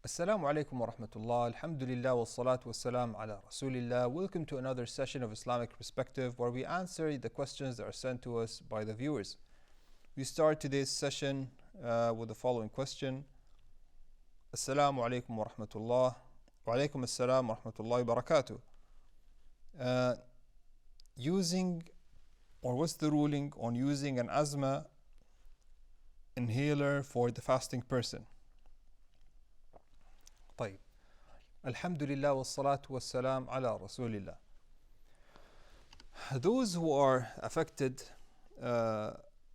Assalamu alaikum wa rahmatullah, alhamdulillah wa salatu wa salam ala rasulillah. Welcome to another session of Islamic Perspective where we answer the questions that are sent to us by the viewers. We start today's session with the following question. Assalamu alaikum wa rahmatullah. Wa alaikum assalam wa rahmatullahi wa barakatuh. Using or what's the ruling on using an asthma inhaler for the fasting person? طيب. Alhamdulillah wa salatu wa salam ala rasulillah. Those who are affected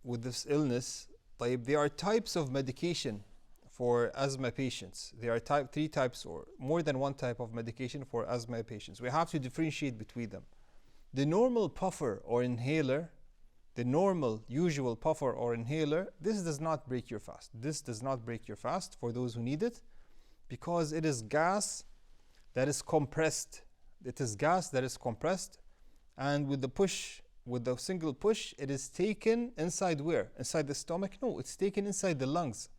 with this illness, طيب, there are types of medication for asthma patients. There are three types or more than one type of medication for asthma patients. We have to differentiate between them. The normal puffer or inhaler, the normal usual puffer or inhaler, this does not break your fast. This does not break your fast for those who need it, because it is gas that is compressed. It is gas that is compressed, and with the single push, it is taken inside where? Inside the stomach? No, it's taken inside the lungs.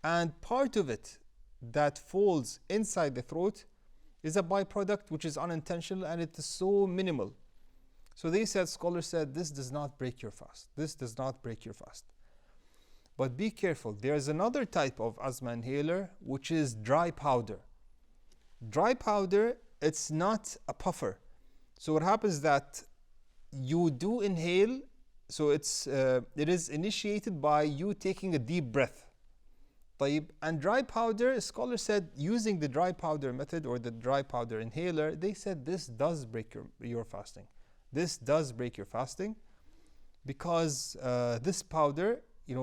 And part of it that falls inside the throat is a byproduct which is unintentional, and it is so minimal. So scholars said, this does not break your fast. This does not break your fast. But be careful, there is another type of asthma inhaler which is dry powder. Dry powder, it's not a puffer. So what happens that you do inhale, so it is initiated by you taking a deep breath. And dry powder, scholars said, using the dry powder method or the dry powder inhaler, they said this does break your fasting. This does break your fasting because this powder,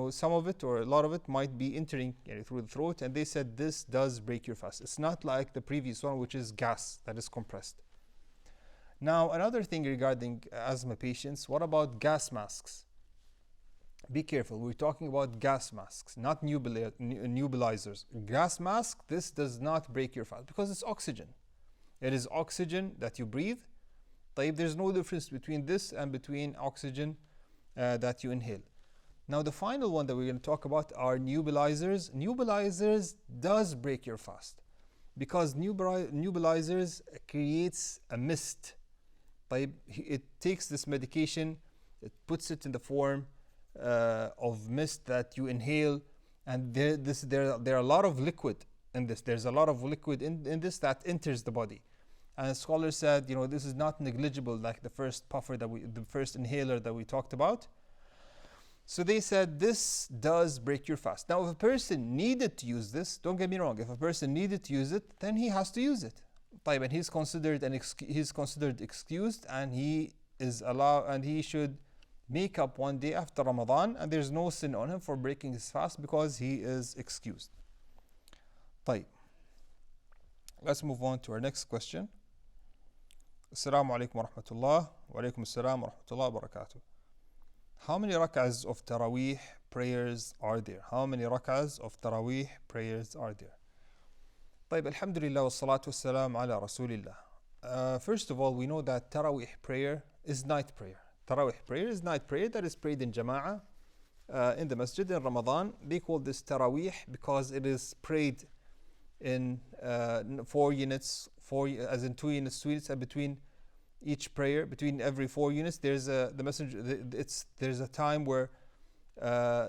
some of it or a lot of it might be entering through the throat, and they said this does break your fast. It's not like the previous one, which is gas that is compressed. Now, another thing regarding asthma patients, what about gas masks? Be careful, we're talking about gas masks, not nebulizers. Gas mask, this does not break your fast because it's oxygen. It is oxygen that you breathe. There's no difference between this and between oxygen that you inhale. Now, the final one that we're going to talk about are nebulizers. Nebulizers does break your fast because nebulizers creates a mist. It takes this medication, it puts it in the form of mist that you inhale, and there are a lot of liquid in this. There's a lot of liquid in this that enters the body. And scholars said, this is not negligible like the first the first inhaler that we talked about. So they said this does break your fast. Now, if a person needed to use this, don't get me wrong, if a person needed to use it, then he has to use it. And he's considered excused, and he is allowed, and he should make up one day after Ramadan, and there's no sin on him for breaking his fast because he is excused. Let's move on to our next question. Assalamu alaikum wa rahmatullah. Wa alaikum assalam wa rahmatullah wa barakatuh. How many rak'ahs of Taraweeh prayers are there? How many rak'ahs of Taraweeh prayers are there? Alhamdulillah wa salatu wa salam ala rasulillah. First of all, we know that Taraweeh prayer is night prayer. Taraweeh prayer is night prayer that is prayed in Jama'ah in the masjid in Ramadan. They call this Taraweeh because it is prayed in 4 units, as in 2 units, and between each prayer, between every 4 units, there's a time where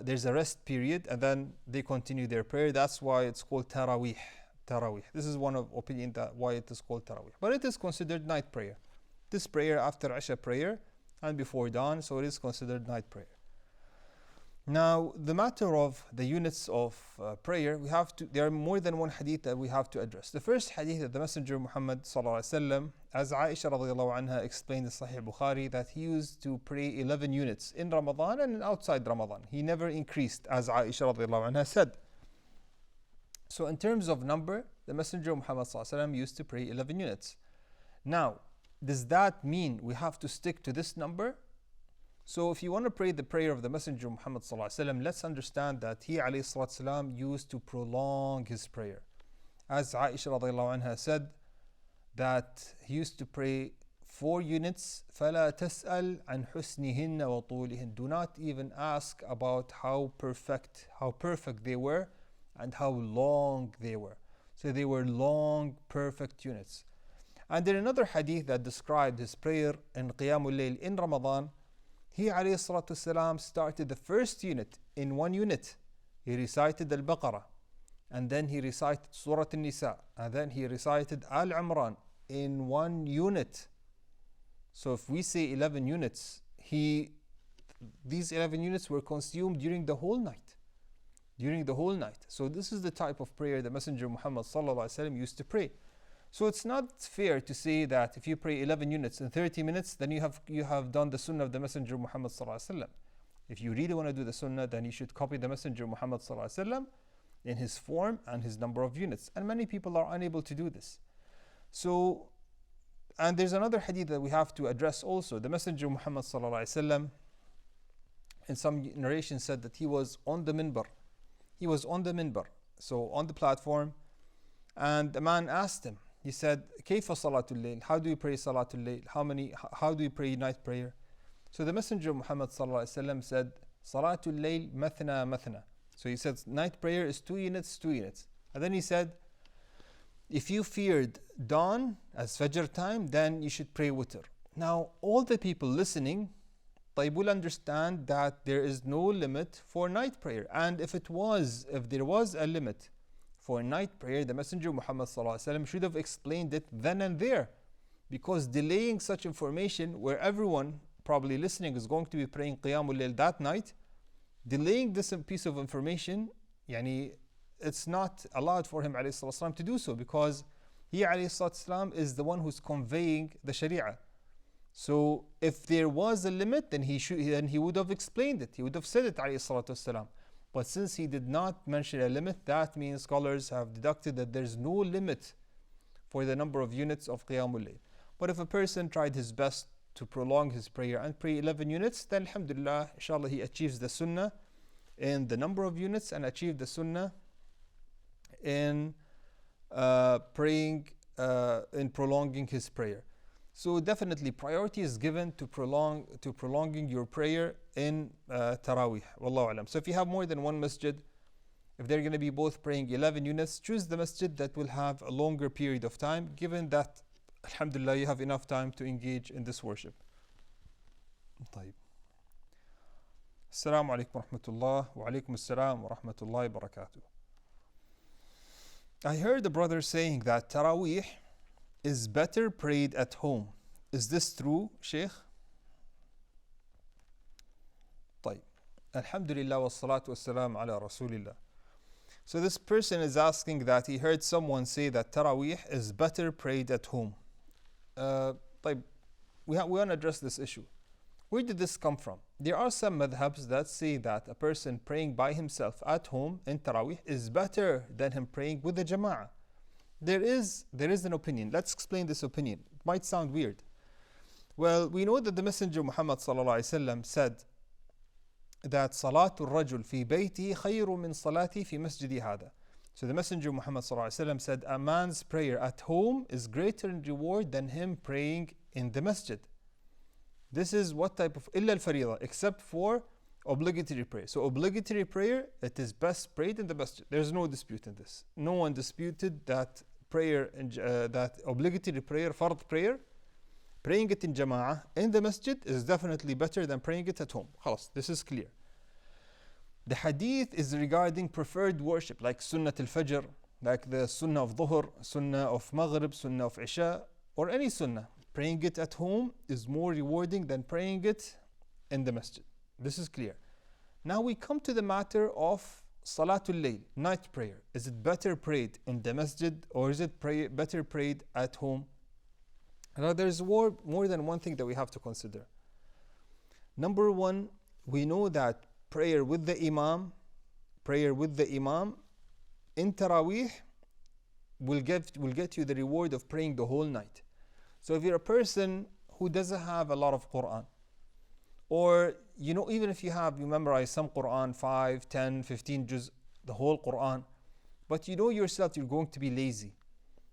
there's a rest period, and then they continue their prayer. That's why it's called Taraweeh. This is one of opinion that why it is called Taraweeh. But it is considered night prayer. This prayer after Isha prayer and before dawn, so it is considered night prayer. Now, the matter of the units of prayer, there are more than one hadith that we have to address. The first hadith of the Messenger Muhammad sallallahu alaihi wasallam, as Aisha radiallahu anha explained in Sahih Bukhari, that he used to pray 11 units in Ramadan and outside Ramadan. He never increased, as Aisha radiallahu anha said. So in terms of number, the Messenger Muhammad sallallahu alaihi wasallam used to pray 11 units. Now, does that mean we have to stick to this number? So if you want to pray the prayer of the Messenger Muhammad sallallahu alaihi wasallam, let's understand that he alayhi salatu wasalam used to prolong his prayer. As Aisha radiallahu anha said, that he used to pray 4 units. فَلَا تَسْأَلْ عَنْ حُسْنِهِنَّ وَطُولِهِنَّ. Do not even ask about how perfect they were and how long they were. So they were long, perfect units. And in another hadith that described his prayer in Qiyamul Layl in Ramadan, he alayhi salatu wasalam started the first unit in 1 unit. He recited Al-Baqarah, and then he recited Surah An-Nisa, and then he recited Al-Imran in 1 unit. So if we say 11 units, these 11 units were consumed during the whole night. During the whole night. So this is the type of prayer the Messenger Muhammad sallallahu alaihi wasallam used to pray. So it's not fair to say that if you pray 11 units in 30 minutes, then you have done the sunnah of the Messenger Muhammad sallallahu alaihi wasallam. If you really want to do the sunnah, then you should copy the Messenger Muhammad sallallahu alaihi wasallam in his form and his number of units. And many people are unable to do this. So, and there's another hadith that we have to address also. The Messenger Muhammad sallallahu alaihi wasallam, in some narration, said that he was on the minbar. He was on the minbar, so on the platform, and the man asked him. He said, "Kayfa salatul layl? How do you pray salatul layl? How do you pray night prayer?" So the Messenger Muhammad sallallahu alaihi wasallam said, "Salatul layl mathna mathna." So he said, night prayer is 2 units, 2 units. And then he said, if you feared dawn as Fajr time, then you should pray witr. Now, all the people listening, they will understand that there is no limit for night prayer. And if there was a limit for night prayer, the Messenger Muhammad ﷺ should have explained it then and there. Because delaying such information where everyone probably listening is going to be praying Qiyamul Layl that night, delaying this piece of information, it's not allowed for him ﷺ to do so, because he ﷺ is the one who's conveying the Sharia. So if there was a limit, then he would have explained it. He would have said it ﷺ. But since he did not mention a limit, that means scholars have deducted that there's no limit for the number of units of Qiyamul Layl. But if a person tried his best to prolong his prayer and pray 11 units, then alhamdulillah, inshallah, he achieves the sunnah in the number of units and achieved the sunnah in prolonging his prayer. So definitely priority is given to prolonging your prayer in Taraweeh. Wallahu alam. So if you have more than one masjid, if they're going to be both praying 11 units, choose the masjid that will have a longer period of time, given that, alhamdulillah, you have enough time to engage in this worship. طيب. Assalamu alaikum wa rahmatullah wa alaikum assalam wa rahmatullahi wa barakatuh. I heard a brother saying that Taraweeh is better prayed at home. Is this true, Sheikh? طيب. Alhamdulillah wa salatu wa salam ala rasulillah. So this person is asking that he heard someone say that Taraweeh is better prayed at home. طيب. We want to address this issue. Where did this come from? There are some madhabs that say that a person praying by himself at home in Taraweeh is better than him praying with the Jama'ah. There is an opinion. Let's explain this opinion. It might sound weird. Well, we know that the Messenger Muhammad ﷺ said that Salatul Rajul fi bayti khayru min salati fi masjidi hada. So the Messenger Muhammad ﷺ said a man's prayer at home is greater in reward than him praying in the masjid. This is what type of illa al-farida, except for obligatory prayer. So obligatory prayer, it is best prayed in the masjid. There's no dispute in this. No one disputed that prayer, that obligatory prayer, fard prayer, praying it in jama'ah in the masjid is definitely better than praying it at home. Khalas, this is clear. The hadith is regarding preferred worship, like Sunnat al-Fajr, like the Sunnah of Dhuhr, Sunnah of Maghrib, Sunnah of Isha, or any Sunnah. Praying it at home is more rewarding than praying it in the masjid. This is clear. Now we come to the matter of Salatul Layl, night prayer. Is it better prayed in the masjid or is it better prayed at home? Now there's more than one thing that we have to consider. Number one, we know that prayer with the Imam in Taraweeh will get you the reward of praying the whole night. So if you're a person who doesn't have a lot of Quran, or even if you memorized some Quran, 5, 10, 15 juz, the whole Quran, but you know yourself you're going to be lazy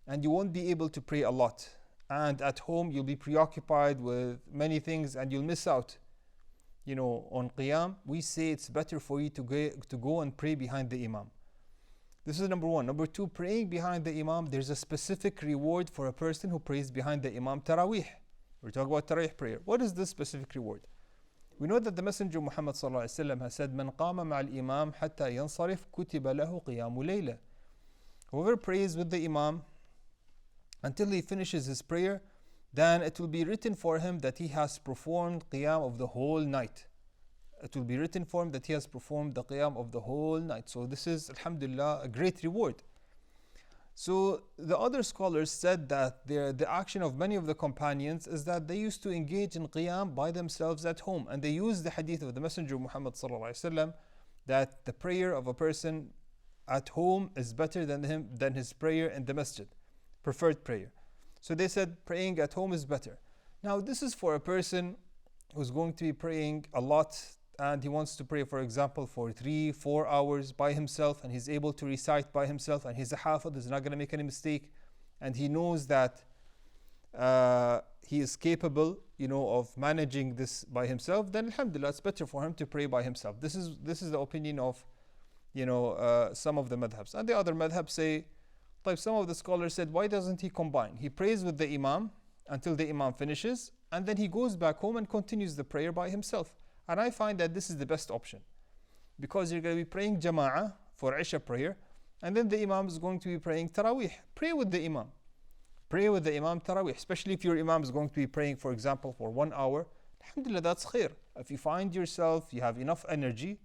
and you won't be able to pray a lot, and at home you'll be preoccupied with many things and you'll miss out on Qiyam, we say it's better for you to go and pray behind the Imam. This is number one. Number two, praying behind the Imam. There's a specific reward for a person who prays behind the Imam Taraweeh. We're talking about Taraweeh prayer. What is this specific reward? We know that the Messenger Muhammad ﷺ has said, "Man qama ma'al imam hatta yansarif kutiba lahu qiyamu layla." Whoever prays with the Imam until he finishes his prayer, then it will be written for him that he has performed qiyam of the whole night. It will be written for him that he has performed the qiyam of the whole night. So this is, alhamdulillah, a great reward. So the other scholars said that the action of many of the companions is that they used to engage in qiyam by themselves at home, and they used the hadith of the Messenger Muhammad ﷺ that the prayer of a person at home is better than his prayer in the masjid, preferred prayer. So they said praying at home is better. Now this is for a person who's going to be praying a lot, and he wants to pray, for example, for 3-4 hours by himself, and he's able to recite by himself, and he's a hafid, he's not going to make any mistake, and he knows that he is capable, of managing this by himself, then alhamdulillah, it's better for him to pray by himself. This is the opinion of some of the madhabs. And the other madhabs say, like some of the scholars said, why doesn't he combine? He prays with the Imam until the Imam finishes, and then he goes back home and continues the prayer by himself. And I find that this is the best option, because you're going to be praying Jama'ah for Isha prayer, and then the Imam is going to be praying Taraweeh. Pray with the Imam. Pray with the Imam Taraweeh, especially if your Imam is going to be praying, for example, for 1 hour. Alhamdulillah, that's khair. If you find yourself, you have enough energy,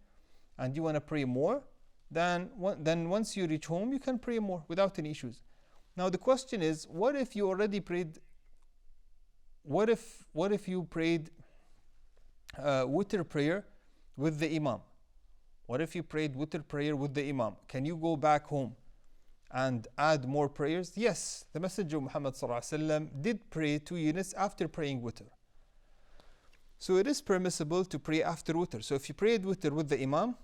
and you want to pray more, then once you reach home, you can pray more without any issues. Now the question is, what if you already prayed? What if you prayed witr prayer with the Imam? What if you prayed witr prayer with the Imam? Can you go back home and add more prayers? Yes, the Messenger Muhammad ﷺ did pray 2 units after praying witr. So it is permissible to pray after witr. So if you prayed witr with the Imam,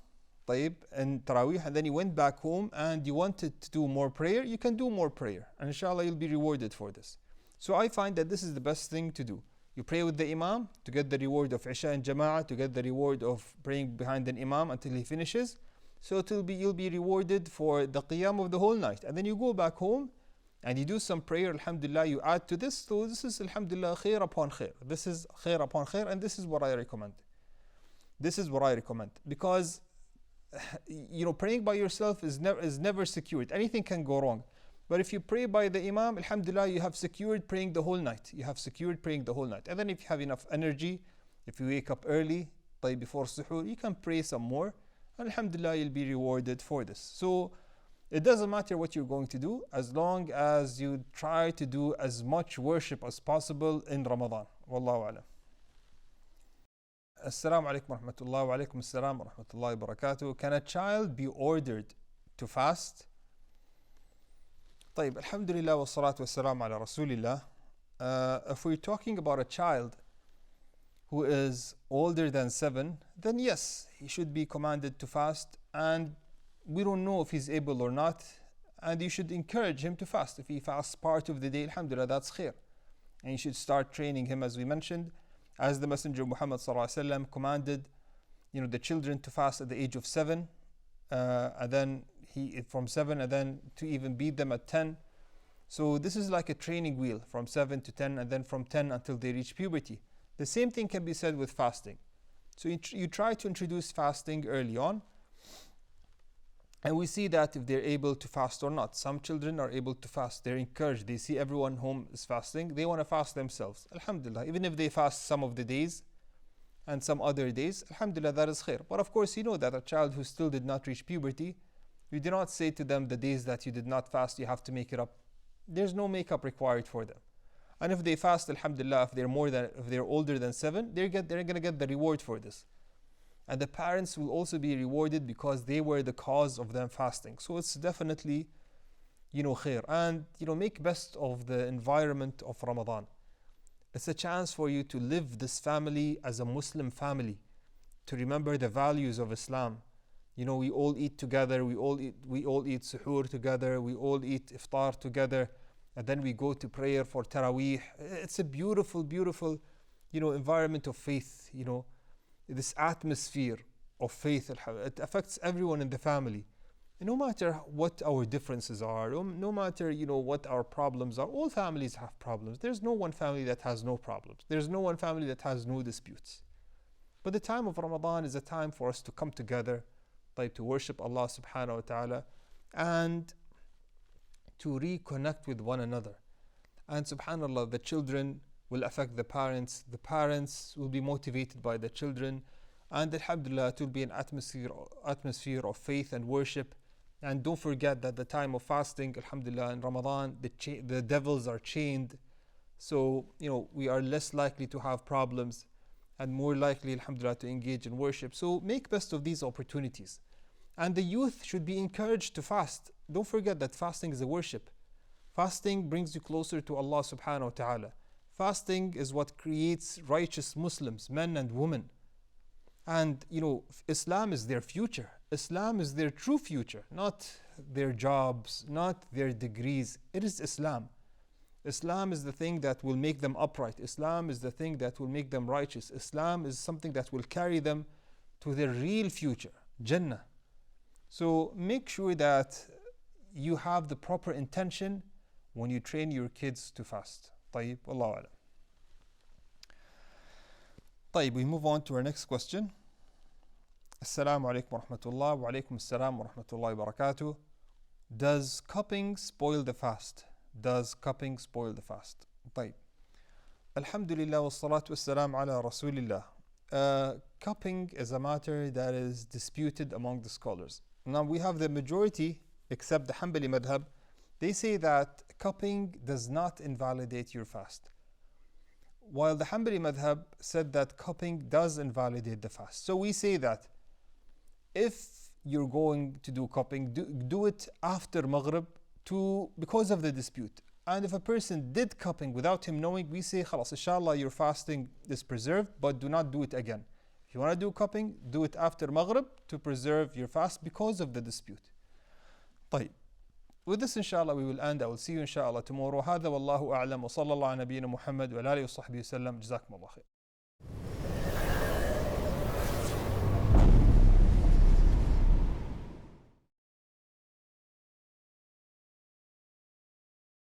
طيب, and Taraweeh, and then you went back home and you wanted to do more prayer, you can do more prayer, and inshallah you'll be rewarded for this. So I find that this is the best thing to do. You pray with the Imam to get the reward of Isha and Jama'ah, to get the reward of praying behind an Imam until he finishes. So you'll be rewarded for the qiyam of the whole night. And then you go back home and you do some prayer, alhamdulillah, you add to this. So this is, alhamdulillah, khair upon khair. This is khair upon khair, and this is what I recommend. This is what I recommend. Because praying by yourself is never secured. Anything can go wrong. But if you pray by the Imam, alhamdulillah, you have secured praying the whole night. You have secured praying the whole night. And then if you have enough energy, if you wake up early, before suhoor, you can pray some more. And alhamdulillah, you'll be rewarded for this. So it doesn't matter what you're going to do, as long as you try to do as much worship as possible in Ramadan. Wallahu alam. Assalamu alaikum wa rahmatullahi wa alaikum assalam wa rahmatullahi wa barakatuh. Can a child be ordered to fast? طيب, alhamdulillah wa salatu wa salam ala rasulillah. If we're talking about a child who is older than 7, then yes, he should be commanded to fast, and we don't know if he's able or not, and you should encourage him to fast. If he fasts part of the day, alhamdulillah, that's khair. And you should start training him, as we mentioned, as the Messenger Muhammad ﷺ commanded the children to fast at the age of 7, and then from 7, and then to even beat them at 10. So this is like a training wheel, from 7 to 10, and then from 10 until they reach puberty. The same thing can be said with fasting. So you try to introduce fasting early on, and we see that if they're able to fast or not. Some children are able to fast. They're encouraged. They see everyone home is fasting. They want to fast themselves. Alhamdulillah. Even if they fast some of the days and some other days, alhamdulillah, that is khair. But of course, you know that a child who still did not reach puberty, you do not say to them the days that you did not fast, you have to make it up. There's no makeup required for them. And if they fast, alhamdulillah, if they're older than 7, they're going to get the reward for this. And the parents will also be rewarded because they were the cause of them fasting. So it's definitely, khair. And, make best of the environment of Ramadan. It's a chance for you to live this family as a Muslim family, to remember the values of Islam. We all eat together, we all eat suhoor together, we all eat iftar together, and then we go to prayer for Taraweeh. It's a beautiful, beautiful, environment of faith, this atmosphere of faith. It affects everyone in the family. no matter what our differences are, no matter what our problems are, all families have problems. There's no one family that has no problems. There's no one family that has no disputes. But the time of Ramadan is a time for us to come together, like to worship Allah subhanahu wa ta'ala, and to reconnect with one another. And subhanallah, the children will affect the parents will be motivated by the children, and alhamdulillah, it will be an atmosphere of faith and worship. And don't forget that the time of fasting, alhamdulillah, in Ramadan, the devils are chained. So, we are less likely to have problems and more likely, alhamdulillah, to engage in worship. So make best of these opportunities. And the youth should be encouraged to fast. Don't forget that fasting is a worship. Fasting brings you closer to Allah subhanahu wa ta'ala. Fasting is what creates righteous Muslims, men and women. And Islam is their future. Islam is their true future, not their jobs, not their degrees. It is Islam. Islam is the thing that will make them upright. Islam is the thing that will make them righteous. Islam is something that will carry them to their real future, Jannah. So make sure that you have the proper intention when you train your kids to fast. طيب, Wallahu alam. طيب, we move on to our next question. Assalamu alaikum wa rahmatullah wa alaikum assalam wa rahmatullahi wa barakatuh. Does cupping spoil the fast? Does cupping spoil the fast? طيب. Alhamdulillah wa salatu wa salam ala rasulillah. Cupping is a matter that is disputed among the scholars. Now we have the majority, except the Hanbali madhab. They say that cupping does not invalidate your fast, while the Hanbali madhab said that cupping does invalidate the fast. So we say that if you're going to do cupping, do it after Maghrib because of the dispute. And if a person did cupping without him knowing, we say, khalas, inshallah, your fasting is preserved, but do not do it again. If you want to do cupping, do it after Maghrib to preserve your fast because of the dispute. طيب. With this, inshallah, we will end. I will see you, inshallah, tomorrow. هذا والله أعلم وصلى الله على نبينا محمد وعلى آله وصحبه وسلم. جزاكم الله خير.